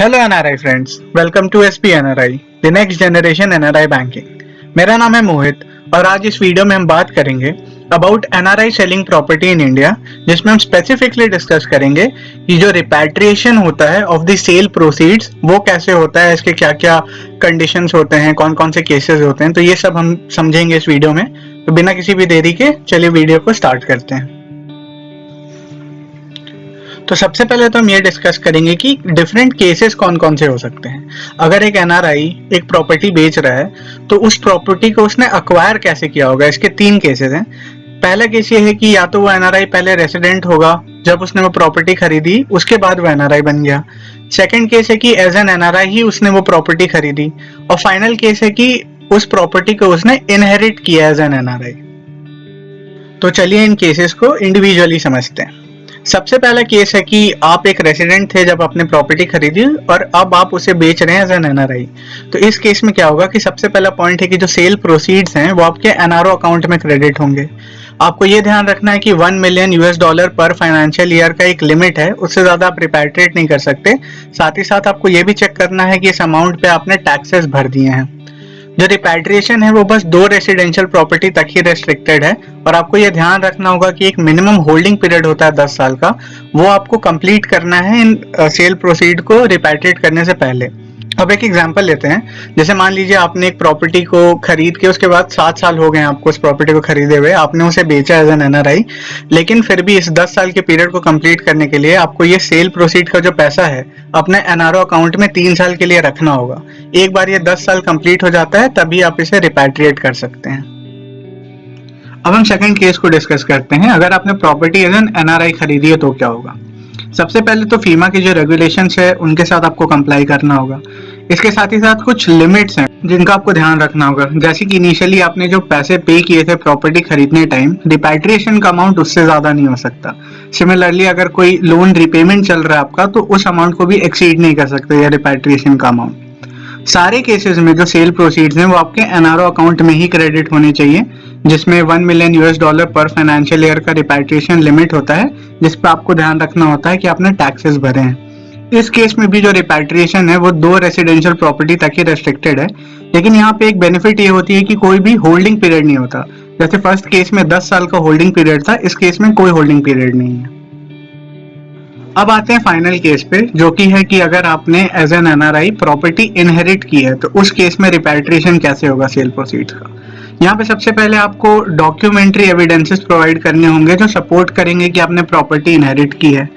Hello NRI friends, welcome to SP NRI, the next generation NRI banking. मेरा नाम है मोहित और आज इस वीडियो में हम बात करेंगे about NRI selling property in India, जिसमें हम स्पेसिफिकली डिस्कस करेंगे कि जो रिपैट्रिएशन होता है ऑफ द सेल प्रोसीड्स वो कैसे होता है, इसके क्या क्या कंडीशंस होते हैं, कौन कौन से केसेस होते हैं। तो ये सब हम समझेंगे इस वीडियो में। तो बिना किसी भी देरी के चलिए वीडियो को स्टार्ट करते हैं। तो सबसे पहले तो हम ये डिस्कस करेंगे कि डिफरेंट केसेस कौन कौन से हो सकते हैं। अगर एक एनआरआई एक प्रॉपर्टी बेच रहा है तो उस प्रॉपर्टी को उसने अक्वायर कैसे किया होगा, इसके तीन केसेस हैं। पहला केस ये है कि या तो वो एनआरआई पहले रेसिडेंट होगा, जब उसने वो प्रॉपर्टी खरीदी उसके बाद वो एनआरआई बन गया। सेकंड केस है कि एज एन एनआरआई ही उसने वो प्रॉपर्टी खरीदी। और फाइनल केस है कि उस प्रॉपर्टी को उसने इनहेरिट किया एज एन एनआरआई। तो चलिए इन केसेस को इंडिविजुअली समझते हैं। सबसे पहला केस है कि आप एक रेसिडेंट थे जब आपने प्रॉपर्टी खरीदी और अब आप उसे बेच रहे हैं एज एन एनआरआई। तो इस केस में क्या होगा कि सबसे पहला पॉइंट है कि जो सेल प्रोसीड्स हैं वो आपके एनआरओ अकाउंट में क्रेडिट होंगे। आपको ये ध्यान रखना है कि $1 मिलियन पर फाइनेंशियल ईयर का एक लिमिट है, उससे ज्यादा आप रिपैट्रिएट नहीं कर सकते। साथ ही साथ आपको ये भी चेक करना है कि इस अमाउंट पे आपने टैक्सेस भर दिए हैं। जो रिपैट्रिएशन है वो बस 2 रेसिडेंशियल प्रॉपर्टी तक ही रेस्ट्रिक्टेड है और आपको ये ध्यान रखना होगा कि एक मिनिमम होल्डिंग पीरियड होता है 10 साल का, वो आपको कंप्लीट करना है इन सेल प्रोसीड को रिपैट्रिएट करने से पहले। अब एक एग्जांपल लेते हैं। जैसे मान लीजिए आपने एक प्रॉपर्टी को खरीद के उसके बाद 7 साल हो गए आपको उस प्रॉपर्टी को खरीदे हुए, आपने उसे बेचा एज एन एनआरआई, लेकिन फिर भी इस 10 साल के पीरियड को कंप्लीट करने के लिए आपको ये सेल प्रोसीड का जो पैसा है अपने एनआरओ अकाउंट में 3 साल के लिए रखना होगा। एक बार ये 10 साल कंप्लीट हो जाता है तभी आप इसे रिपैट्रिएट कर सकते हैं। अब हम सेकंड केस को डिस्कस करते हैं। अगर आपने प्रॉपर्टी एज एन एनआरआई खरीदी है तो क्या होगा। सबसे पहले तो फीमा के जो रेगुलेशंस है उनके साथ आपको कंप्लाई करना होगा। इसके साथ ही साथ कुछ लिमिट्स हैं जिनका आपको ध्यान रखना होगा। जैसे कि इनिशियली आपने जो पैसे पे किए थे प्रॉपर्टी खरीदने टाइम, रिपैट्रिएशन का अमाउंट उससे ज्यादा नहीं हो सकता। सिमिलरली अगर कोई लोन रिपेमेंट चल रहा है आपका तो उस अमाउंट को भी एक्सीड नहीं कर सकते या रिपैट्रिएशन का अमाउंट। सारे केसेस में जो सेल प्रोसीड्स हैं वो आपके एनआरओ अकाउंट में ही क्रेडिट होने चाहिए, जिसमें $1 मिलियन पर फाइनेंशियल ईयर का रिपैट्रिएशन लिमिट होता है, जिस पर आपको ध्यान रखना होता है कि आपने टैक्सेस भरे हैं। इस केस में भी जो रिपैट्रिएशन है वो 2 रेसिडेंशियल प्रॉपर्टी तक ही रेस्ट्रिक्टेड है, लेकिन यहाँ पे एक बेनिफिट ये होती है कि कोई भी होल्डिंग पीरियड नहीं होता। जैसे फर्स्ट केस में 10 साल का होल्डिंग पीरियड था, इस केस में कोई होल्डिंग पीरियड नहीं है। अब आते हैं फाइनल केस पे, जो कि है कि अगर आपने as an NRI property inherit की है तो उस केस में रिपैट्रिएशन कैसे होगा सेल प्रोसीड्स का। यहाँ पे सबसे पहले आपको डॉक्यूमेंट्री एविडेंसेस प्रोवाइड करने होंगे जो सपोर्ट करेंगे कि आपने प्रॉपर्टी इनहेरिट की है।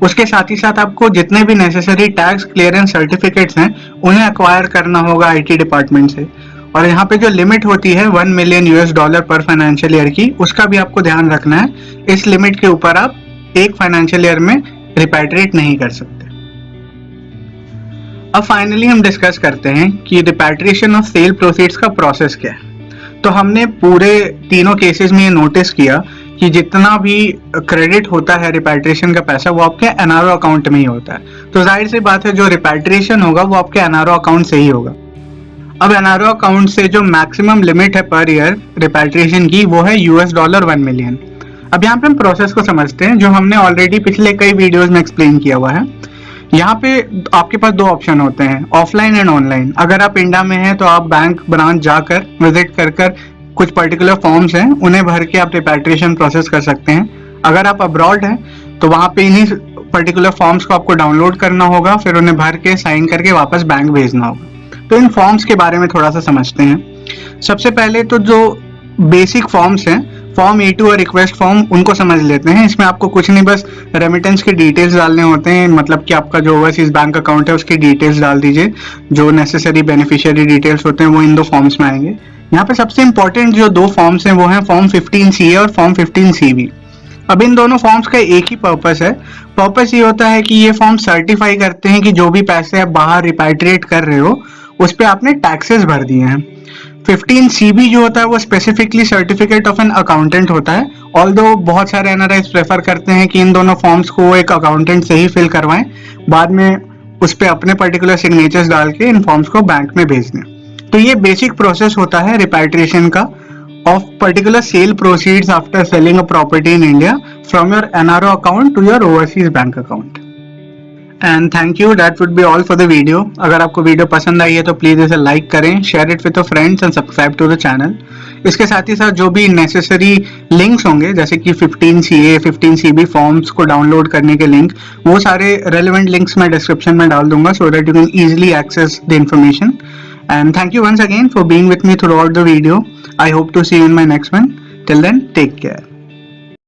उसके साथ ही साथ आपको जितने भी नेसेसरी टैक्स क्लियरेंस सर्टिफिकेट्स हैं उन्हें अक्वायर करना होगा आईटी डिपार्टमेंट से। और यहाँ पे जो लिमिट होती है $1 मिलियन पर फाइनेंशियल ईयर की, उसका भी आपको ध्यान रखना है। इस लिमिट के ऊपर आप एक फाइनेंशियल ईयर में रिपैट्रिएट नहीं कर सकते। अब फाइनली हम डिस्कस करते हैं कि रिपैट्रिएशन ऑफ सेल प्रोसीड्स का प्रोसेस क्या है। तो हमने पूरे तीनों केसेस में ये नोटिस किया कि जितना भी क्रेडिट होता है रिपैट्रिएशन का पैसा वो आपके एनआरओ अकाउंट में ही होता है। तो जाहिर सी बात है जो रिपैट्रिएशन होगा वो आपके एनआरओ अकाउंट से ही होगा। अब एनआरओ अकाउंट से जो मैक्सिमम लिमिट है पर ईयर रिपैट्रिएशन की वो है $1 मिलियन। अब यहाँ पे हम प्रोसेस को समझते हैं जो हमने ऑलरेडी पिछले कई वीडियोस में एक्सप्लेन किया हुआ है। यहाँ पे आपके पास 2 ऑप्शन होते हैं, ऑफलाइन एंड ऑनलाइन। अगर आप इंडिया में हैं तो आप बैंक ब्रांच जाकर विजिट कर कुछ पर्टिकुलर फॉर्म्स हैं उन्हें भर के आप रिपैट्रिएशन प्रोसेस कर सकते हैं। अगर आप अब्रॉड हैं तो वहाँ पे इन्हीं पर्टिकुलर फॉर्म्स को आपको डाउनलोड करना होगा, फिर उन्हें भर के साइन करके वापस बैंक भेजना होगा। तो इन फॉर्म्स के बारे में थोड़ा सा समझते हैं। सबसे पहले तो जो बेसिक फॉर्म्स हैं, फॉर्म A2 और रिक्वेस्ट फॉर्म, उनको समझ लेते हैं। इसमें आपको कुछ नहीं बस रेमिटेंस के डिटेल्स डालने होते हैं, मतलब कि आपका जो ओवरसीज बैंक अकाउंट है उसकी डिटेल्स डाल दीजिए। जो नेसेसरी बेनिफिशियरी डिटेल्स होते हैं वो इन 2 फॉर्म्स में आएंगे। यहाँ पे सबसे इंपॉर्टेंट जो 2 फॉर्म्स हैं वो हैं फॉर्म 15CA और फॉर्म 15CB। अब इन दोनों फॉर्म्स का एक ही पर्पस है। पर्पस ये होता है कि ये फॉर्म सर्टिफाई करते हैं कि जो भी पैसे आप बाहर रिपैट्रिएट कर रहे हो उस पर आपने टैक्सेस भर दिए हैं। 15CB जो होता है वो specifically certificate of an accountant होता है। ऑल्दो बहुत सारे एनआरआईज प्रेफर करते हैं कि इन दोनों फॉर्म्स को एक अकाउंटेंट से ही फिल करवाएं, बाद में उस पर अपने पर्टिकुलर सिग्नेचर्स डाल के इन फॉर्म्स को बैंक में भेज दें। तो ये बेसिक प्रोसेस होता है रिपैट्रिएशन का of particular sale proceeds after selling a property in India from your NRO account to your overseas bank account. And thank you, that would be all for the video. अगर आपको video पसंद आई है तो please इसे like करें, share it with friends and subscribe to the channel. इसके साथ ही साथ जो भी नेसेसरी लिंक्स होंगे, जैसे कि 15 CA 15 CB फॉर्म्स को डाउनलोड करने के लिंक, वो सारे रेलिवेंट लिंक्स मैं डिस्क्रिप्शन में डाल दूंगा, so that you can easily access the information. And thank you once again for being with me throughout the video. I hope to see you in my next one. Till then, take care.